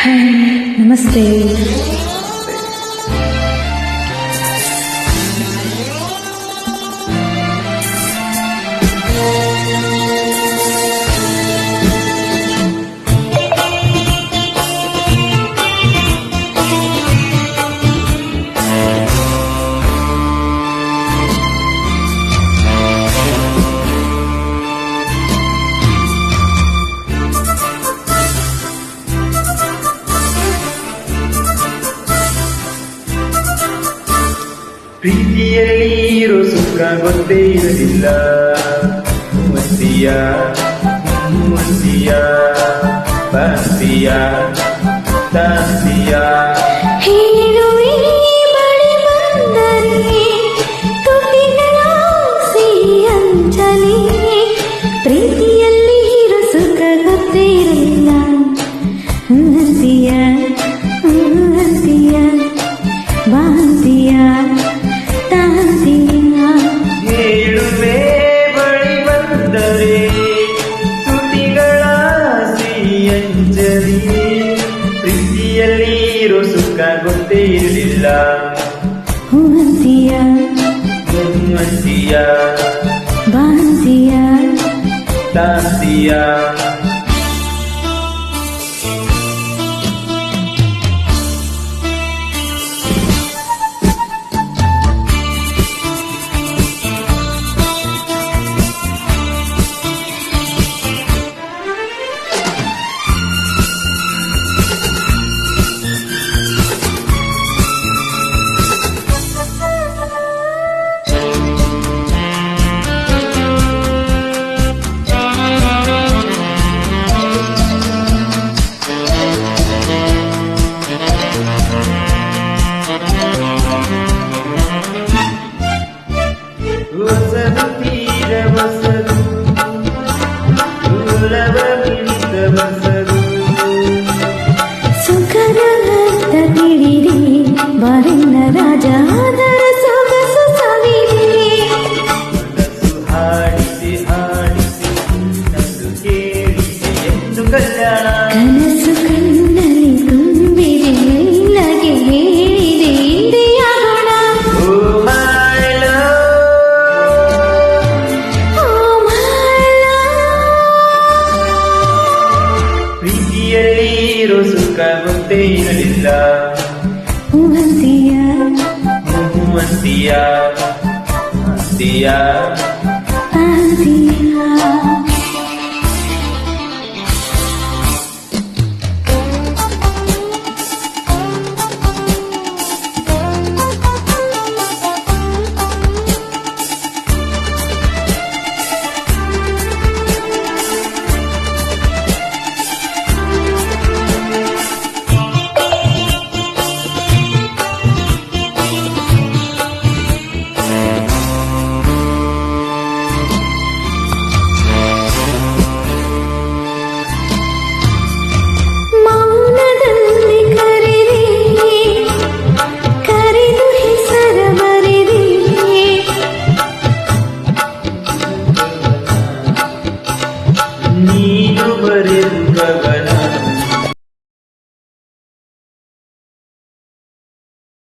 ನಮಸ್ತೆ. ಪ್ರೀತಿಯಲ್ಲಿ ಇರೋ ಸುಖ ಗೊತ್ತೇ ಇರಲಿಲ್ಲ. ಮುಸ್ತಿಯ ಮುಸ್ತಿಯ ಬಂತಿಯ ತಂತಿಯ ಹೇಳುವೆ ಬಳಿ ಬಂದರೆ ತುಟಿಗಳ ಸಿಹಿಯಂಚಲಿ. ಪ್ರೀತಿಯಲ್ಲಿ ಇರೋ ಸುಖ ಗೊತ್ತೇ ಇರಲಿಲ್ಲ. ಅಂತಿಯ ಅಂತಿಯ ಬಾಂತಿಯ ಹೇಳುವೆ ಬಳಿ ಬಂದರೆ ತುಟಿಗಳ ಸಿಹಿಯಂಜಲಿ. ಪ್ರೀತಿಯಲ್ಲಿ ಇರೋ ಸುಖ ಗೊತ್ತೇ ಇರಲಿಲ್ಲ. ಅಂತಿಯ ಅಂತಿಯ ಬಾಂತಿಯ ತಾಂತಿಯ ಹೊಸದು ತೀರ ಹೊಸದು ಸುಲಭ ಮಿಡಿತ ಹೊಸದು. ಸುಖದ ಅರ್ಥ ತಿಳಿರಿ ಬಾರಿನ ರಾಜ ಅದರ ಸೊಗಸು ಸವಿರಿ. ಮನಸ್ಸು ಹಾಡಿದೆ ಹಾಡಿದೆ ನನ್ನದು ಕೇಳಿದೆ ಎಂದು ಕಲ್ಯಾಣ. ಕನಸು ಕಣ್ಣಲ್ಲಿ ತುಂಬಿದೆ ಮೆಲ್ಲಗೆ ಹೇಳಿದೆ ಇಂದಿಯ ಗುಣ. ಓ ಮೈ ಲವ್, ಓ ಮೈ ಪ್ರೀತಿಯಲ್ಲಿ ಇರೋ ಸುಖ ಗೊತ್ತೇ ಇರಲಿಲ್ಲ. ಅಂತಿಯ ಅಂತಿಯ ಅಂತಿಯ ಅಂತಿಯ